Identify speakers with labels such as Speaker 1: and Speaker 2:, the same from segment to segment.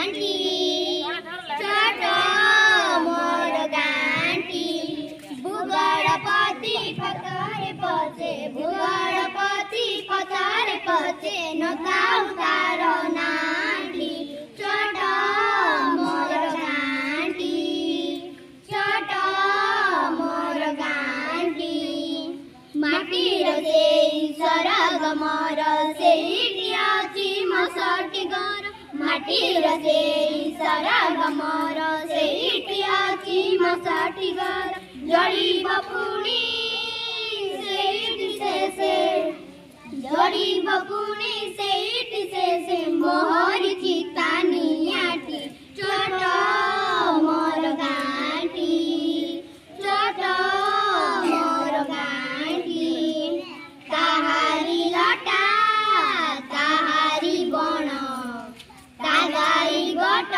Speaker 1: गांठी छोट मोर गांठी भूगोलपति पथर पचे भूगोलपति पथर पचे नकाउ तारो नाठी छोट मोर गांठी छोट मोर गांठी माटीर सेई सरग मोर सेई अछि मसटी घर माटीर सेई सरग मोर सेई अछि मसटी घर जड़ी बपुणी सेई से जड़ी बपुणी सेई से मोहर चितानियाटी छोट मोर गांठी छोट मोर गांठी ताहारी लटा ताहारी बण तागाई गट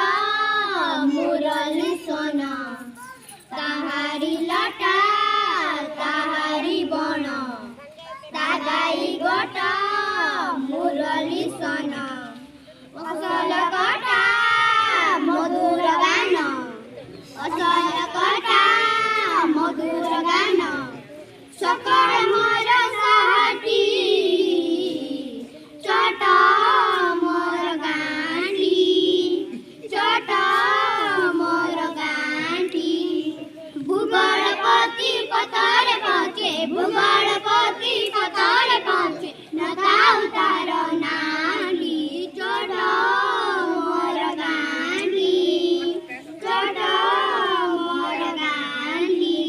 Speaker 1: मुरली सोन ताहारी लटा ताहारी बण तागाई गट मुरली सोन असल कटा मधुर गान असल कटा मधुर गान सकल मोर साहटी छोट मोर गांठी छोट मोर गांठी भूगोलपति पथर पचे भूगोलपति पथर पचे नकाउ तारो नाठी छोट मोर गांठी छोट मोर गांठी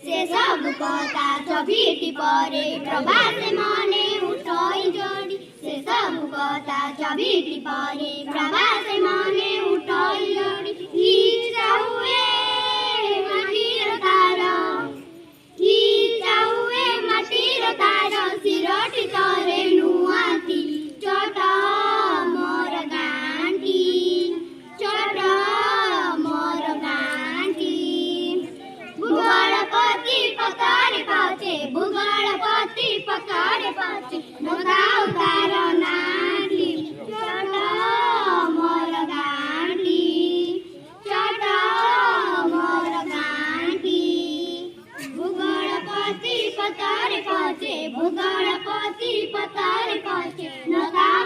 Speaker 1: से सब कथा छबिटी परे प्रभाते मने उठई जोड़ी से सब कथा छबिटी परे प्रभाते मने उठई जोड़ी इच्छा हुए माटीर तार इच्छा हुए माटीर तार सिरटी तरे नुआती छोट मोर गांठी छोट मोर गांठी भूगोलपति पथर पचे भूगोलपति पथर पचे नकाउ तारो नाठी छोट मोर गांठी छोट मोर गांठी भूगोलपति पथर पचे भूगोलपति पथर पचे नकाउ